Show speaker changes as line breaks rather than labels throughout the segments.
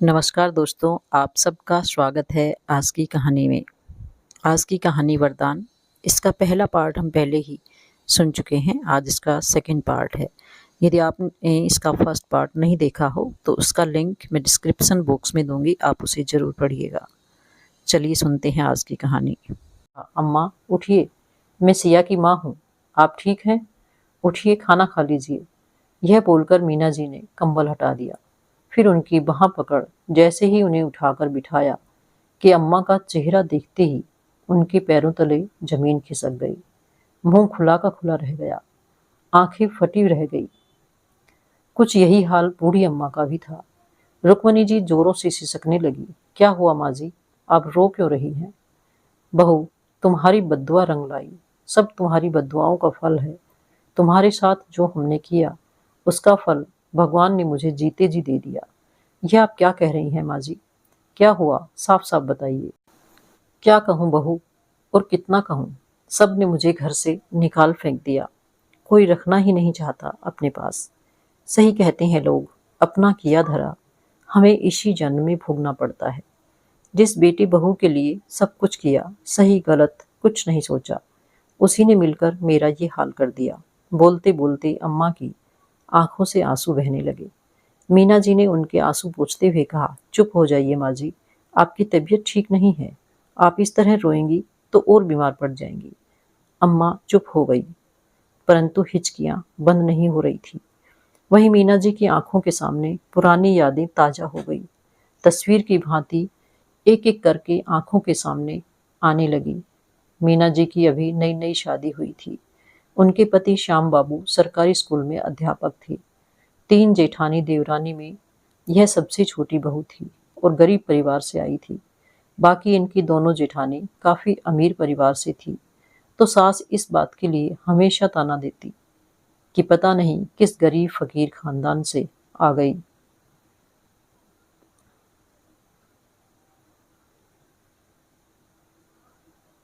नमस्कार दोस्तों, आप सबका स्वागत है आज की कहानी में। आज की कहानी वरदान, इसका पहला पार्ट हम पहले ही सुन चुके हैं। आज इसका सेकंड पार्ट है। यदि आपने इसका फर्स्ट पार्ट नहीं देखा हो तो उसका लिंक मैं डिस्क्रिप्शन बॉक्स में दूंगी, आप उसे ज़रूर पढ़िएगा। चलिए सुनते हैं आज की कहानी। अम्मा उठिए, मैं सिया की माँ हूँ। आप ठीक हैं? उठिए, खाना खा लीजिए। यह बोलकर मीना जी ने कंबल हटा दिया। फिर उनकी बाह पकड़ जैसे ही उन्हें उठाकर बिठाया कि अम्मा का चेहरा देखते ही उनके पैरों तले जमीन खिसक गई। मुंह खुला का खुला रह गया, आंखें फटी रह गई। कुछ यही हाल बूढ़ी अम्मा का भी था। रुक्मणी जी जोरों से सिसकने लगी। क्या हुआ माँ जी, आप रो क्यों रही हैं? बहू, तुम्हारी बद्दुआ रंग लाई। सब तुम्हारी बद्दुआओं का फल है। तुम्हारे साथ जो हमने किया उसका फल भगवान ने मुझे जीते जी दे दिया। यह आप क्या कह रही हैं माँ जी? क्या हुआ, साफ साफ बताइए। क्या कहूँ बहू, और कितना कहूँ। सब ने मुझे घर से निकाल फेंक दिया। कोई रखना ही नहीं चाहता अपने पास। सही कहते हैं लोग, अपना किया धरा हमें इसी जन्म में भोगना पड़ता है। जिस बेटी बहू के लिए सब कुछ किया, सही गलत कुछ नहीं सोचा, उसी ने मिलकर मेरा ये हाल कर दिया। बोलते बोलते अम्मा की आंखों से आंसू बहने लगे। मीना जी ने उनके आंसू पोंछते हुए कहा, चुप हो जाइए माँ जी, आपकी तबीयत ठीक नहीं है। आप इस तरह रोएंगी तो और बीमार पड़ जाएंगी। अम्मा चुप हो गई, परंतु हिचकियां बंद नहीं हो रही थी। वहीं मीना जी की आंखों के सामने पुरानी यादें ताजा हो गई। तस्वीर की भांति एक एक करके आंखों के सामने आने लगी। मीना जी की अभी नई नई शादी हुई थी। उनके पति श्याम बाबू सरकारी स्कूल में अध्यापक थे। 3 जेठानी देवरानी में यह सबसे छोटी बहू थी और गरीब परिवार से आई थी। बाकी इनकी दोनों जेठानी काफी अमीर परिवार से थी। तो सास इस बात के लिए हमेशा ताना देती कि पता नहीं किस गरीब फकीर खानदान से आ गई।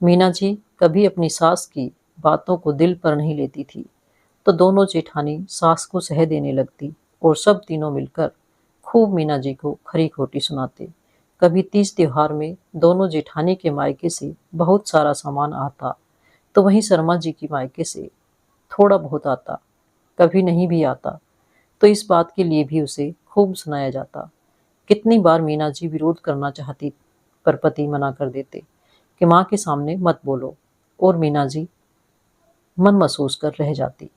मीना जी कभी अपनी सास की बातों को दिल पर नहीं लेती थी, तो दोनों जेठानी सास को सह देने लगती और सब तीनों मिलकर खूब मीना जी को खरी खोटी सुनाते। कभी तीज त्योहार में दोनों जेठानी के मायके से बहुत सारा सामान आता, तो वहीं शर्मा जी की मायके से थोड़ा बहुत आता। कभी नहीं भी आता तो इस बात के लिए भी उसे खूब सुनाया जाता। कितनी बार मीना जी विरोध करना चाहती, पर पति मना कर देते कि माँ के सामने मत बोलो, और मीना जी मन महसूस कर रह जाती।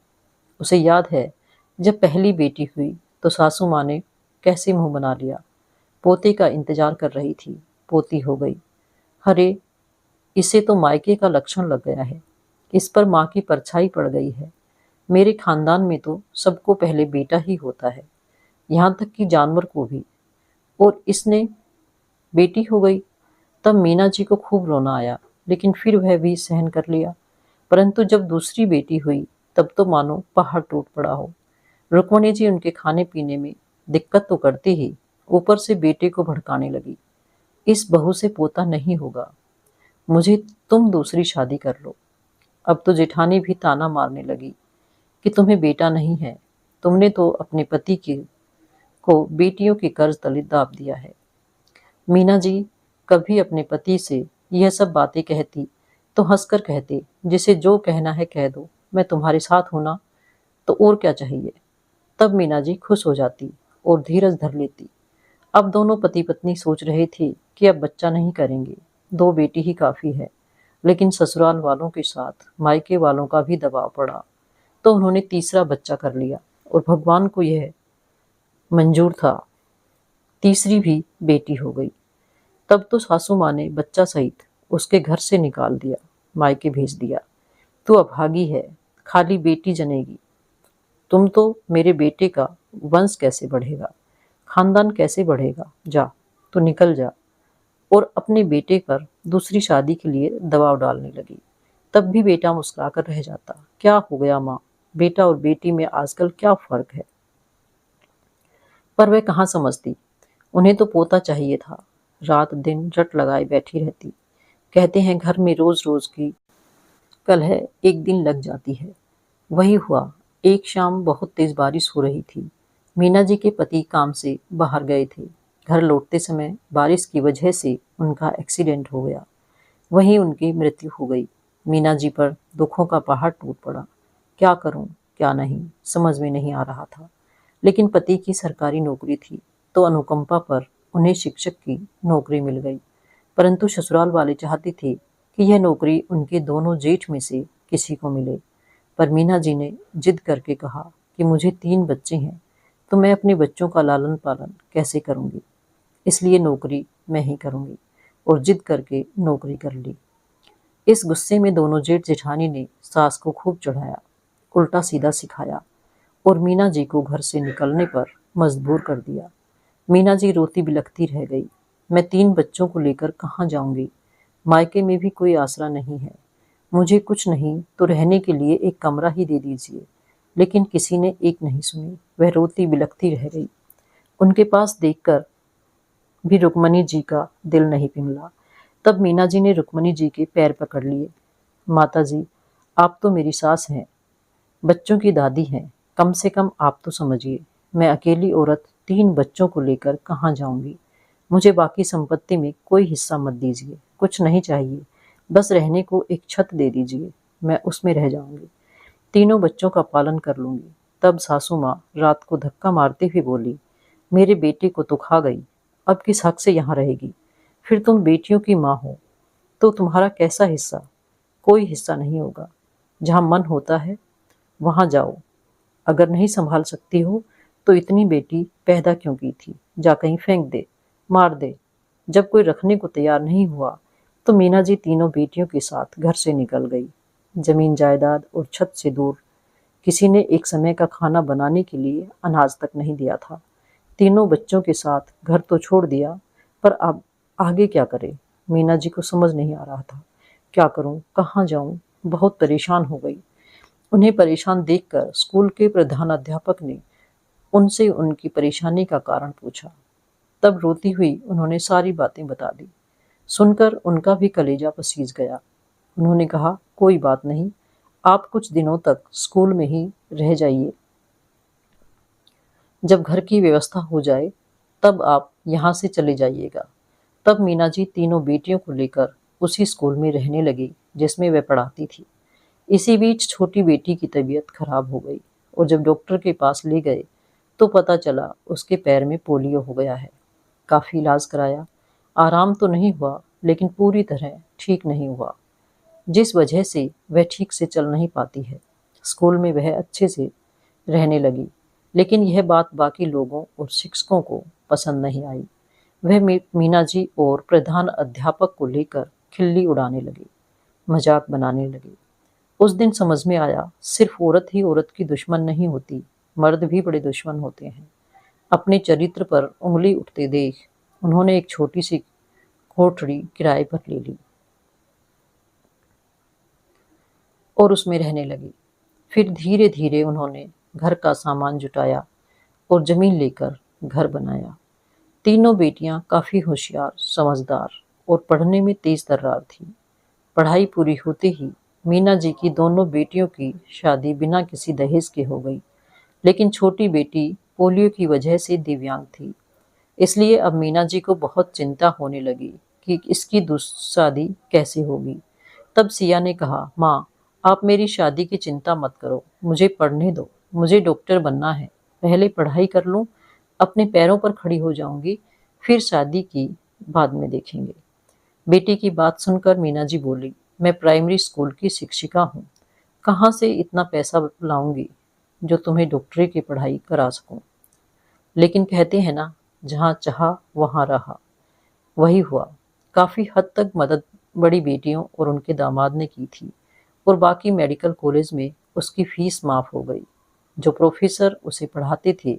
उसे याद है, जब पहली बेटी हुई तो सासू माँ ने कैसे मुंह बना लिया। पोते का इंतजार कर रही थी, पोती हो गई। अरे, इसे तो मायके का लक्षण लग गया है। इस पर माँ की परछाई पड़ गई है। मेरे खानदान में तो सबको पहले बेटा ही होता है, यहाँ तक कि जानवर को भी, और इसने बेटी हो गई। तब मीना जी को खूब रोना आया, लेकिन फिर वह भी सहन कर लिया। परंतु जब दूसरी बेटी हुई, तब तो मानो पहाड़ टूट पड़ा हो। रुक्मणी जी उनके खाने पीने में दिक्कत तो करती ही, ऊपर से बेटे को भड़काने लगी। इस बहू से पोता नहीं होगा, मुझे तुम दूसरी शादी कर लो। अब तो जेठानी भी ताना मारने लगी कि तुम्हें बेटा नहीं है, तुमने तो अपने पति की को बेटियों के कर्ज तले दाब दिया है। मीना जी कभी अपने पति से यह सब बातें कहती तो हंसकर कहते, जिसे जो कहना है कह दो, मैं तुम्हारे साथ हूं ना, तो और क्या चाहिए। तब मीना जी खुश हो जाती और धीरज धर लेती। अब दोनों पति पत्नी सोच रहे थे कि अब बच्चा नहीं करेंगे, 2 बेटी ही काफी है। लेकिन ससुराल वालों के साथ मायके वालों का भी दबाव पड़ा, तो उन्होंने तीसरा बच्चा कर लिया और भगवान को यह मंजूर था। तीसरी भी बेटी हो गई। तब तो सासू माँ ने बच्चा सहित उसके घर से निकाल दिया, मायके भेज दिया। तू अभागी है, खाली बेटी जनेगी। तुम तो मेरे बेटे का वंश कैसे बढ़ेगा, खानदान कैसे बढ़ेगा, जा तू निकल जा। और अपने बेटे पर दूसरी शादी के लिए दबाव डालने लगी। तब भी बेटा मुस्कुराकर रह जाता। क्या हो गया माँ, बेटा और बेटी में आजकल क्या फर्क है। पर वह कहाँ समझती, उन्हें तो पोता चाहिए था। रात दिन रट लगाए बैठी रहती। कहते हैं घर में रोज रोज की कलह एक दिन लग जाती है। वही हुआ। एक शाम बहुत तेज बारिश हो रही थी। मीना जी के पति काम से बाहर गए थे। घर लौटते समय बारिश की वजह से उनका एक्सीडेंट हो गया। वहीं उनकी मृत्यु हो गई। मीना जी पर दुखों का पहाड़ टूट पड़ा। क्या करूं, क्या नहीं, समझ में नहीं आ रहा था। लेकिन पति की सरकारी नौकरी थी, तो अनुकंपा पर उन्हें शिक्षक की नौकरी मिल गई। परंतु ससुराल वाले चाहते थे कि यह नौकरी उनके दोनों जेठ में से किसी को मिले। पर मीना जी ने जिद करके कहा कि मुझे 3 बच्चे हैं, तो मैं अपने बच्चों का लालन पालन कैसे करूंगी, इसलिए नौकरी मैं ही करूंगी, और जिद करके नौकरी कर ली। इस गुस्से में दोनों जेठ जेठानी ने सास को खूब चढ़ाया, उल्टा सीधा सिखाया और मीना जी को घर से निकलने पर मजबूर कर दिया। मीना जी रोती बिलखती रह गई। मैं 3 बच्चों को लेकर कहाँ जाऊंगी? मायके में भी कोई आसरा नहीं है। मुझे कुछ नहीं तो रहने के लिए एक कमरा ही दे दीजिए। लेकिन किसी ने एक नहीं सुनी। वह रोती बिलखती रह गई। उनके पास देखकर भी रुक्मणी जी का दिल नहीं पिघला। तब मीना जी ने रुक्मणी जी के पैर पकड़ लिए। माता जी, आप तो मेरी सास हैं, बच्चों की दादी हैं, कम से कम आप तो समझिए। मैं अकेली औरत 3 बच्चों को लेकर कहाँ जाऊंगी? मुझे बाकी संपत्ति में कोई हिस्सा मत दीजिए, कुछ नहीं चाहिए, बस रहने को एक छत दे दीजिए, मैं उसमें रह जाऊंगी, तीनों बच्चों का पालन कर लूंगी। तब सासू माँ रात को धक्का मारते हुए बोली, मेरे बेटे को तो खा गई, अब किस हक से यहाँ रहेगी? फिर तुम बेटियों की माँ हो तो तुम्हारा कैसा हिस्सा? कोई हिस्सा नहीं होगा। जहाँ मन होता है वहां जाओ। अगर नहीं संभाल सकती हो तो इतनी बेटी पैदा क्यों की थी? जा कहीं फेंक दे, मार दे। जब कोई रखने को तैयार नहीं हुआ तो मीना जी तीनों बेटियों के साथ घर से निकल गई। जमीन जायदाद और छत से दूर किसी ने एक समय का खाना बनाने के लिए अनाज तक नहीं दिया था। तीनों बच्चों के साथ घर तो छोड़ दिया, पर अब आगे क्या करे? मीना जी को समझ नहीं आ रहा था। क्या करूं, कहाँ जाऊं? बहुत परेशान हो गई। उन्हें परेशान देखकर स्कूल के प्रधानाध्यापक ने उनसे उनकी परेशानी का कारण पूछा। तब रोती हुई उन्होंने सारी बातें बता दी। सुनकर उनका भी कलेजा पसीज गया। उन्होंने कहा, कोई बात नहीं, आप कुछ दिनों तक स्कूल में ही रह जाइए। जब घर की व्यवस्था हो जाए तब आप यहाँ से चले जाइएगा। तब मीना जी तीनों बेटियों को लेकर उसी स्कूल में रहने लगी जिसमें वह पढ़ाती थी। इसी बीच छोटी बेटी की तबीयत खराब हो गई और जब डॉक्टर के पास ले गए तो पता चला उसके पैर में पोलियो हो गया है। काफी इलाज कराया, आराम तो नहीं हुआ, लेकिन पूरी तरह ठीक नहीं हुआ, जिस वजह से वह ठीक से चल नहीं पाती है। स्कूल में वह अच्छे से रहने लगी, लेकिन यह बात बाकी लोगों और शिक्षकों को पसंद नहीं आई। वह मीना जी और प्रधान अध्यापक को लेकर खिल्ली उड़ाने लगी, मजाक बनाने लगी। उस दिन समझ में आया, सिर्फ औरत ही औरत की दुश्मन नहीं होती, मर्द भी बड़े दुश्मन होते हैं। अपने चरित्र पर उंगली उठते देख उन्होंने एक छोटी सी कोठरी किराए पर ले ली और उसमें रहने लगी। फिर धीरे धीरे उन्होंने घर का सामान जुटाया और जमीन लेकर घर बनाया। तीनों बेटियां काफी होशियार, समझदार और पढ़ने में तेज तर्रार थीं। पढ़ाई पूरी होते ही मीना जी की दोनों बेटियों की शादी बिना किसी दहेज के हो गई। लेकिन छोटी बेटी पोलियो की वजह से दिव्यांग थी, इसलिए अब मीना जी को बहुत चिंता होने लगी कि इसकी शादी कैसे होगी। तब सिया ने कहा, माँ, आप मेरी शादी की चिंता मत करो, मुझे पढ़ने दो, मुझे डॉक्टर बनना है, पहले पढ़ाई कर लूं, अपने पैरों पर खड़ी हो जाऊंगी, फिर शादी की बाद में देखेंगे। बेटी की बात सुनकर मीना जी बोली, मैं प्राइमरी स्कूल की शिक्षिका हूँ, कहाँ से इतना पैसा लाऊंगी जो तुम्हें डॉक्टरी की पढ़ाई करा सकूं? लेकिन कहते हैं ना, जहाँ चाहा वहाँ रहा। वही हुआ। काफी हद तक मदद बड़ी बेटियों और उनके दामाद ने की थी और बाकी मेडिकल कॉलेज में उसकी फीस माफ हो गई। जो प्रोफेसर उसे पढ़ाते थे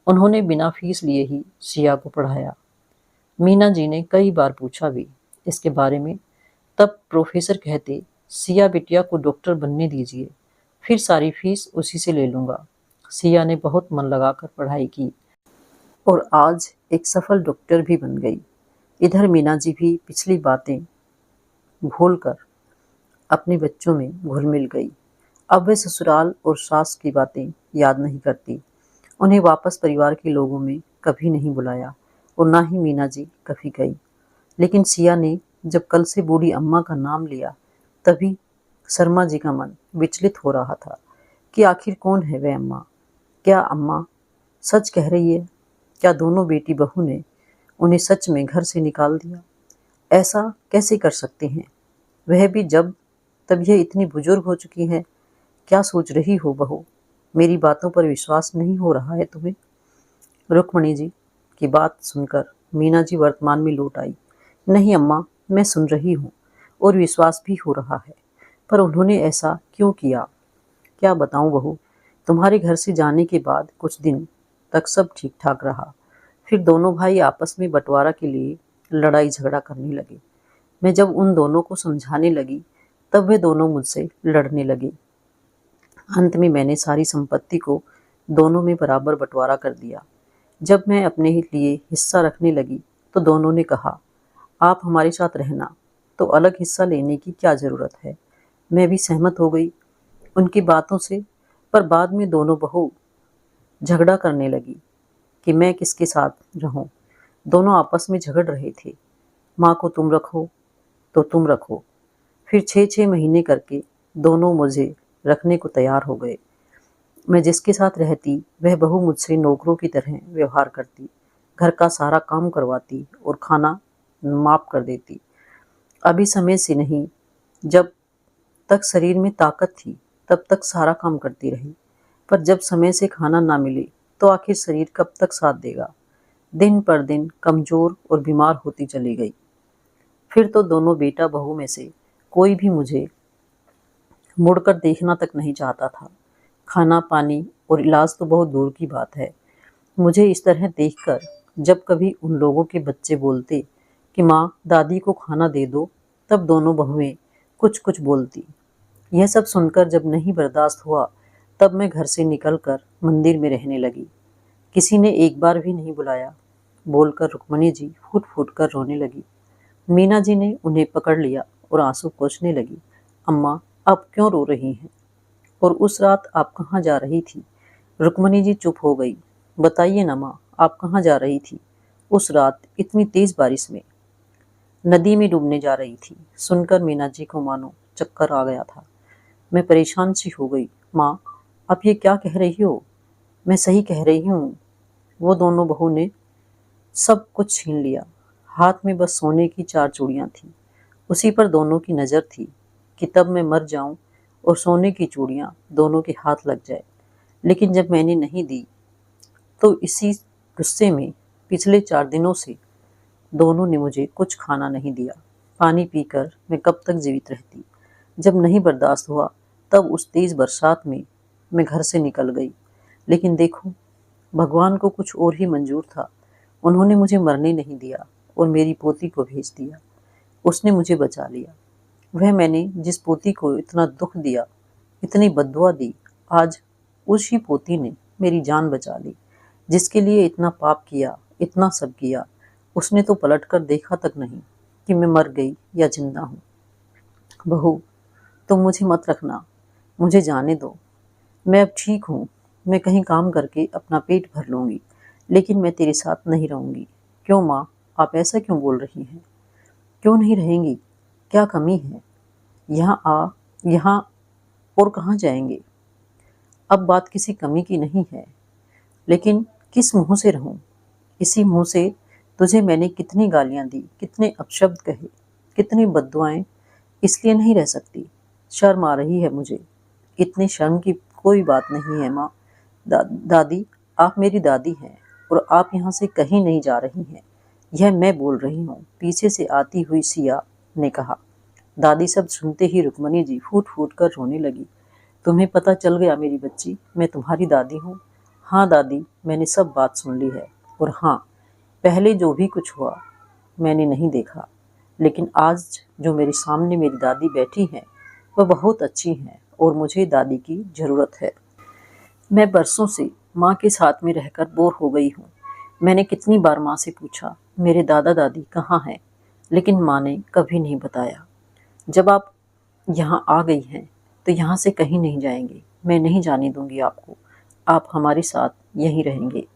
उन्होंने बिना फीस लिए ही सिया को पढ़ाया। मीना जी ने कई बार पूछा भी इसके बारे में। तब प्रोफेसर कहते, सिया बिटिया को डॉक्टर बनने दीजिए, फिर सारी फीस उसी से ले लूंगा। सिया ने बहुत मन लगाकर पढ़ाई की और आज एक सफल डॉक्टर भी बन गई। इधर मीना जी भी पिछली बातें भूलकर अपने बच्चों में घुल मिल गई। अब वे ससुराल और सास की बातें याद नहीं करती। उन्हें वापस परिवार के लोगों में कभी नहीं बुलाया। और ना ही मीना जी कभी गई। लेकिन सिया ने जब कल से बूढ़ी अम्मा का नाम लिया, तभी शर्मा जी का मन विचलित हो रहा था कि आखिर कौन है वह अम्मा। क्या अम्मा सच कह रही है? क्या दोनों बेटी बहू ने उन्हें सच में घर से निकाल दिया? ऐसा कैसे कर सकते हैं, वह भी जब तब यह इतनी बुजुर्ग हो चुकी है। क्या सोच रही हो बहू? मेरी बातों पर विश्वास नहीं हो रहा है तुम्हें? रुक्मणी जी की बात सुनकर मीना जी वर्तमान में लौट आई। नहीं अम्मा, मैं सुन रही हूँ और विश्वास भी हो रहा है, पर उन्होंने ऐसा क्यों किया? क्या बताऊं बहू, तुम्हारे घर से जाने के बाद कुछ दिन तक सब ठीक ठाक रहा। फिर दोनों भाई आपस में बंटवारा के लिए लड़ाई झगड़ा करने लगे। मैं जब उन दोनों को समझाने लगी, तब वे दोनों मुझसे लड़ने लगे। अंत में मैंने सारी संपत्ति को दोनों में बराबर बंटवारा कर दिया। जब मैं अपने ही लिए हिस्सा रखने लगी, तो दोनों ने कहा, आप हमारे साथ रहना, तो अलग हिस्सा लेने की क्या ज़रूरत है। मैं भी सहमत हो गई उनकी बातों से, पर बाद में दोनों बहू झगड़ा करने लगी कि मैं किसके साथ रहूं। दोनों आपस में झगड़ रहे थे। माँ को तुम रखो तो तुम रखो। फिर 6-6 महीने करके दोनों मुझे रखने को तैयार हो गए। मैं जिसके साथ रहती, वह बहू मुझसे नौकरों की तरह व्यवहार करती, घर का सारा काम करवाती और खाना माफ कर देती। अभी समय से नहीं, जब तक शरीर में ताकत थी तब तक सारा काम करती रही, पर जब समय से खाना ना मिले तो आखिर शरीर कब तक साथ देगा। दिन पर दिन कमजोर और बीमार होती चली गई। फिर तो दोनों बेटा बहू में से कोई भी मुझे मुड़कर देखना तक नहीं चाहता था। खाना पानी और इलाज तो बहुत दूर की बात है। मुझे इस तरह देखकर जब कभी उन लोगों के बच्चे बोलते कि माँ दादी को खाना दे दो, तब दोनों बहुएं कुछ कुछ बोलती। यह सब सुनकर जब नहीं बर्दाश्त हुआ, तब मैं घर से निकलकर मंदिर में रहने लगी। किसी ने एक बार भी नहीं बुलाया, बोलकर रुक्मणी जी फूट फूट कर रोने लगी। मीना जी ने उन्हें पकड़ लिया और आंसू पोंछने लगी। अम्मा, आप क्यों रो रही हैं? और उस रात आप कहाँ जा रही थी? रुक्मणी जी चुप हो गई। बताइए ना माँ, आप कहाँ जा रही थी उस रात इतनी तेज बारिश में? नदी में डूबने जा रही थी। सुनकर मीना जी को मानो चक्कर आ गया था। मैं परेशान सी हो गई। माँ, आप ये क्या कह रही हो? मैं सही कह रही हूँ। वो दोनों बहू ने सब कुछ छीन लिया। हाथ में बस सोने की 4 चूड़ियाँ थीं। उसी पर दोनों की नज़र थी कि तब मैं मर जाऊं और सोने की चूड़ियाँ दोनों के हाथ लग जाए। लेकिन जब मैंने नहीं दी, तो इसी गुस्से में पिछले 4 दिनों से दोनों ने मुझे कुछ खाना नहीं दिया। पानी पीकर मैं कब तक जीवित रहती। जब नहीं बर्दाश्त हुआ, तब उस तेज बरसात में मैं घर से निकल गई। लेकिन देखो, भगवान को कुछ और ही मंजूर था। उन्होंने मुझे मरने नहीं दिया और मेरी पोती को भेज दिया। उसने मुझे बचा लिया। वह मैंने जिस पोती को इतना दुख दिया, इतनी बद्दुआ दी, आज उसी पोती ने मेरी जान बचा ली। जिसके लिए इतना पाप किया, इतना सब किया, उसने तो पलट कर देखा तक नहीं कि मैं मर गई या जिंदा हूँ। बहू, तुम मुझे मत रखना, मुझे जाने दो। मैं अब ठीक हूँ। मैं कहीं काम करके अपना पेट भर लूँगी, लेकिन मैं तेरे साथ नहीं रहूँगी। क्यों माँ, आप ऐसा क्यों बोल रही हैं? क्यों नहीं रहेंगी? क्या कमी है? यहाँ और कहाँ जाएंगे? अब बात किसी कमी की नहीं है, लेकिन किस मुंह से रहूं? इसी मुंह से तुझे मैंने कितनी गालियां दी, कितने अपशब्द कहे, कितनी बद्दुआएं। इसलिए नहीं रह सकती। शर्म आ रही है मुझे। इतनी शर्म की कोई बात नहीं है माँ। दादी, आप मेरी दादी हैं और आप यहाँ से कहीं नहीं जा रही हैं। यह मैं बोल रही हूँ, पीछे से आती हुई सिया ने कहा। दादी शब्द सुनते ही रुक्मणी जी फूट फूट कर रोने लगी। तुम्हें पता चल गया मेरी बच्ची, मैं तुम्हारी दादी हूँ। हाँ दादी, मैंने सब बात सुन ली है। और हाँ, पहले जो भी कुछ हुआ मैंने नहीं देखा, लेकिन आज जो मेरे सामने मेरी दादी बैठी हैं, वह बहुत अच्छी हैं और मुझे दादी की ज़रूरत है। मैं बरसों से माँ के साथ में रहकर बोर हो गई हूँ। मैंने कितनी बार माँ से पूछा, मेरे दादा दादी कहाँ हैं, लेकिन माँ ने कभी नहीं बताया। जब आप यहाँ आ गई हैं, तो यहाँ से कहीं नहीं जाएंगे। मैं नहीं जाने दूंगी आपको। आप हमारे साथ यहीं रहेंगे।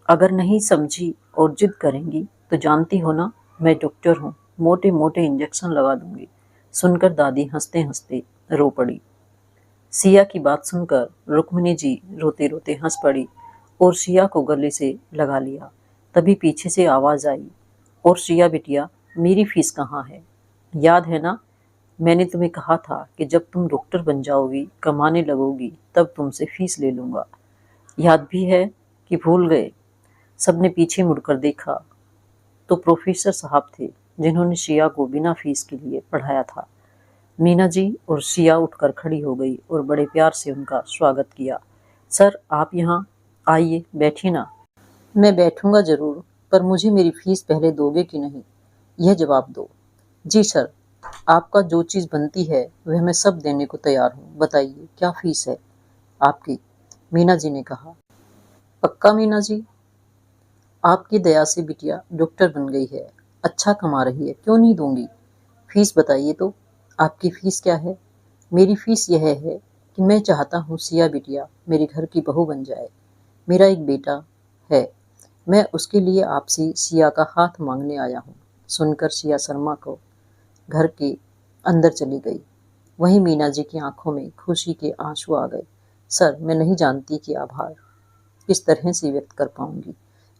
अगर नहीं समझी और जिद करेंगी तो जानती हो ना, मैं डॉक्टर हूँ, मोटे मोटे इंजेक्शन लगा दूंगी। सुनकर दादी हंसते हंसते रो पड़ी। सिया की बात सुनकर रुक्मिणी जी रोते रोते हंस पड़ी और सिया को गले से लगा लिया। तभी पीछे से आवाज आई, और सिया बिटिया, मेरी फीस कहाँ है? याद है ना, मैंने तुम्हें कहा था कि जब तुम डॉक्टर बन जाओगी, कमाने लगोगी, तब तुमसे फीस ले लूंगा। याद भी है कि भूल गए? सबने पीछे मुड़कर देखा तो प्रोफेसर साहब थे, जिन्होंने सिया को बिना फीस के लिए पढ़ाया था। मीना जी और सिया उठकर खड़ी हो गई और बड़े प्यार से उनका स्वागत किया। सर, आप यहाँ आइए, बैठिए ना। मैं बैठूंगा जरूर, पर मुझे मेरी फीस पहले दोगे कि नहीं, यह जवाब दो। जी सर, आपका जो चीज़ बनती है वह मैं सब देने को तैयार हूँ। बताइए, क्या फीस है आपकी? मीना जी ने कहा। पक्का मीना जी? आपकी दया से बिटिया डॉक्टर बन गई है, अच्छा कमा रही है, क्यों नहीं दूंगी? फीस बताइए तो, आपकी फीस क्या है? मेरी फीस यह है कि मैं चाहता हूँ सिया बिटिया मेरे घर की बहू बन जाए। मेरा एक बेटा है, मैं उसके लिए आपसे सिया का हाथ मांगने आया हूँ। सुनकर सिया शर्मा को घर के अंदर चली गई। वहीं मीना जी की आंखों में खुशी के आंसू आ गए। सर, मैं नहीं जानती कि आभार किस तरह से व्यक्त कर पाऊंगी।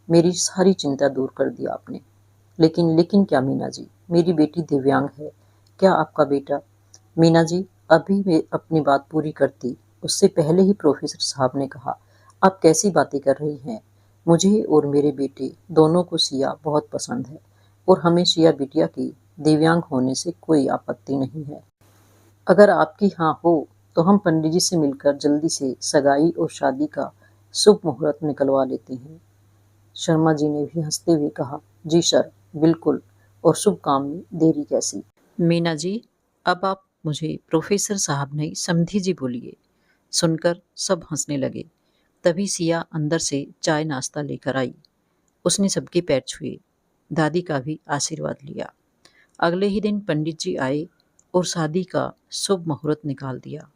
मेरी सारी चिंता दूर कर दी आपने। लेकिन क्या मीना जी, मेरी बेटी दिव्यांग है। क्या आपका बेटा? मीना जी अभी मैं अपनी बात पूरी करती उससे पहले ही प्रोफेसर साहब ने कहा, आप कैसी बातें कर रही हैं? मुझे और मेरे बेटे दोनों को सिया बहुत पसंद है और हमें सिया बिटिया की दिव्यांग होने से कोई आपत्ति नहीं है। अगर आपकी हाँ हो तो हम पंडित जी से मिलकर जल्दी से सगाई और शादी का शुभ मुहूर्त निकलवा लेते हैं। शर्मा जी ने भी हंसते हुए कहा, जी सर, बिल्कुल, और शुभ काम में देरी कैसी। मीना जी, अब आप मुझे प्रोफेसर साहब नहीं समधी जी बोलिए। सुनकर सब हंसने लगे। तभी सिया अंदर से चाय नाश्ता लेकर आई। उसने सबके पैर छुए, दादी का भी आशीर्वाद लिया। अगले ही दिन पंडित जी आए और शादी का शुभ मुहूर्त निकाल दिया।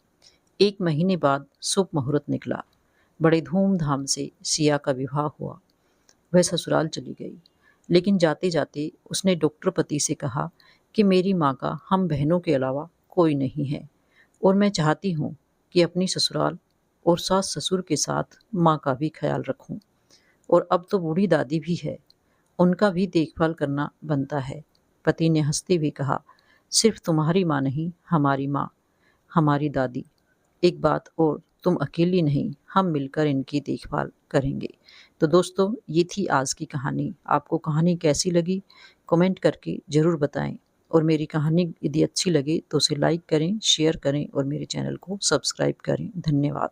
1 महीने बाद शुभ मुहूर्त निकला। बड़े धूमधाम से सिया का विवाह हुआ। वह ससुराल चली गई, लेकिन जाते जाते उसने डॉक्टर पति से कहा कि मेरी माँ का हम बहनों के अलावा कोई नहीं है और मैं चाहती हूँ कि अपनी ससुराल और सास ससुर के साथ माँ का भी ख्याल रखूँ। और अब तो बूढ़ी दादी भी है, उनका भी देखभाल करना बनता है। पति ने हंसते हुए कहा, सिर्फ तुम्हारी माँ नहीं, हमारी माँ, हमारी दादी। एक बात और, तुम अकेली नहीं, हम मिलकर इनकी देखभाल करेंगे। तो दोस्तों, ये थी आज की कहानी। आपको कहानी कैसी लगी कमेंट करके ज़रूर बताएं, और मेरी कहानी यदि अच्छी लगे तो उसे लाइक करें, शेयर करें और मेरे चैनल को सब्सक्राइब करें। धन्यवाद।